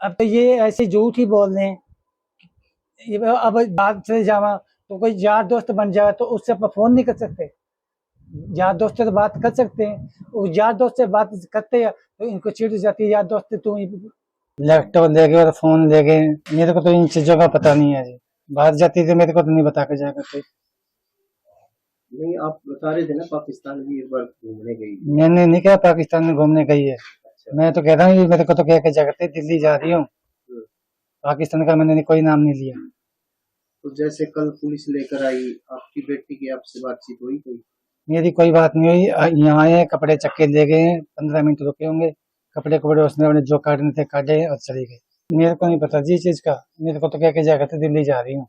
अब तो ये ऐसे झूठ ही बोल रहे हैं। अब बात से जावा तो कोई यार दोस्त बन जाए तो उससे आप फोन नहीं कर सकते। यार दोस्त से तो बात कर सकते हैं, वो यार दोस्त से बात करते हैं तो इनको चिढ़ जाती है, यार दोस्त तू लैपटॉप ले गए और फोन ले गए। मेरे को तो इन चीजों का पता नहीं है जी, बाहर जाती थी मेरे को तो नहीं बता के जाया करते। नहीं, आप बता रहे थे ना पाकिस्तान भी एक बार घूमने गई। मैंने नहीं कहा पाकिस्तान में घूमने गई है। अच्छा। मैं तो कह रहा हूँ मेरे को तो कह के जा करते दिल्ली जा रही हूँ, पाकिस्तान का मैंने कोई नाम नहीं लिया। तो जैसे कल पुलिस लेकर आई आपकी बेटी की, आपसे बातचीत हुई कोई? मेरी कोई बात नहीं हुई। यहाँ आए कपड़े चक्के ले गए, 15 मिनट रुके होंगे, कपड़े उसने अपने जो काटने थे काटे और चले गए। मेरे को नहीं पता जी चीज का, मेरे को तो कह के जा करते दिल्ली जा रही हूँ।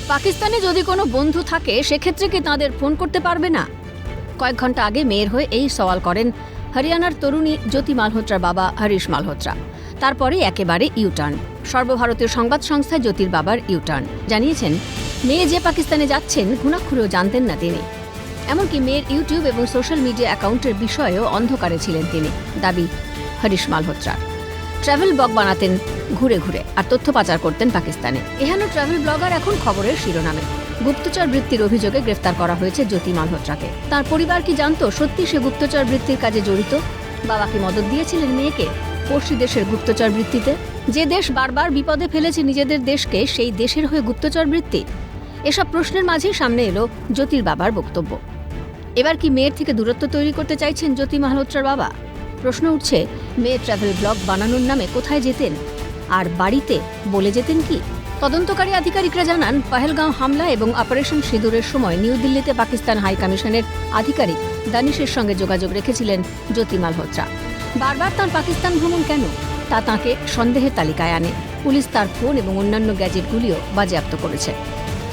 পাকিস্তানে যদি কোনো বন্ধু থাকে সেক্ষেত্রে কি তাদের ফোন করতে পারবে না? কয়েক ঘন্টা আগে মেয়ের হয়ে এই সওয়াল করেন হরিয়ানার তরুণী জ্যোতি মালহোত্রার বাবা হরিশ মালহোত্রা। তারপরে একেবারে ইউটার্ন। সর্বভারতীয় সংবাদ সংস্থা জ্যোতির বাবার ইউটার্ন জানিয়েছেন মেয়ে যে পাকিস্তানে যাচ্ছেন ঘুণাক্ষুরেও জানতেন না তিনি। এমনকি মেয়ের ইউটিউব এবং সোশ্যাল মিডিয়া অ্যাকাউন্টের বিষয়েও অন্ধকারে ছিলেন তিনি, দাবি হরিশ মালহোত্রার। ট্রাভেল ব্লগ বানাতেন ঘুরে ঘুরে আর তথ্য পাচার করতেন পাকিস্তানে। এহেন ট্রাভেল ব্লগার এখন খবরের শিরোনামে। গুপ্তচর বৃত্তির অভিযোগে গ্রেফতার করা হয়েছে জ্যোতি মালহোত্রাকে। তার পরিবার কি জানতো সত্যি সে গুপ্তচর বৃত্তির কাজে জড়িত? বাবা কি মদত দিয়েছিলেন মেয়েকে পড়শি দেশের গুপ্তচর বৃত্তিতে? যে দেশ বারবার বিপদে ফেলেছে নিজেদের দেশকে, সেই দেশের হয়ে গুপ্তচর বৃত্তি? এসব প্রশ্নের মাঝেই সামনে এলো জ্যোতির বাবার বক্তব্য। এবার কি মেয়ের থেকে দূরত্ব তৈরি করতে চাইছেন জ্যোতি মালহোত্রার বাবা? প্রশ্ন উঠছে, মেয়ের ট্রাভেল ব্লগ বানানোর নামে কোথায় যেতেন আর বাড়িতে বলে যেতেন কি? তদন্তকারী আধিকারিকরা জানান পহেলগাঁও হামলা এবং অপারেশন সিঁদুরের সময় নিউ দিল্লিতে পাকিস্তান হাই কমিশনের আধিকারিক দানিশের সঙ্গে যোগাযোগ রেখেছিলেন জ্যোতি মালহোত্রা। বারবার তাঁর পাকিস্তান ভ্রমণ কেন তা তাঁকে সন্দেহের তালিকায় আনে। পুলিশ তার ফোন এবং অন্যান্য গ্যাজেটগুলিও বাজেয়াপ্ত করেছে।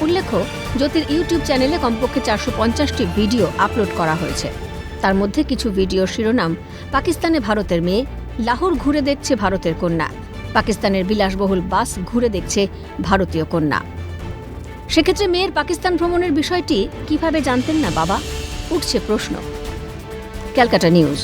উল্লেখ্য, জ্যোতির ইউটিউব চ্যানেলে কমপক্ষে 450টি ভিডিও আপলোড করা হয়েছে। তার মধ্যে কিছু ভিডিওর শিরোনাম পাকিস্তানে ভারতের মেয়ে, লাহোর ঘুরে দেখছে ভারতের কন্যা, পাকিস্তানের বিলাসবহুল বাস ঘুরে দেখছে ভারতীয় কন্যা। সেক্ষেত্রে মেয়ের পাকিস্তান ভ্রমণের বিষয়টি কিভাবে জানতেন না বাবা? উঠছে প্রশ্ন। ক্যালকাটা নিউজ।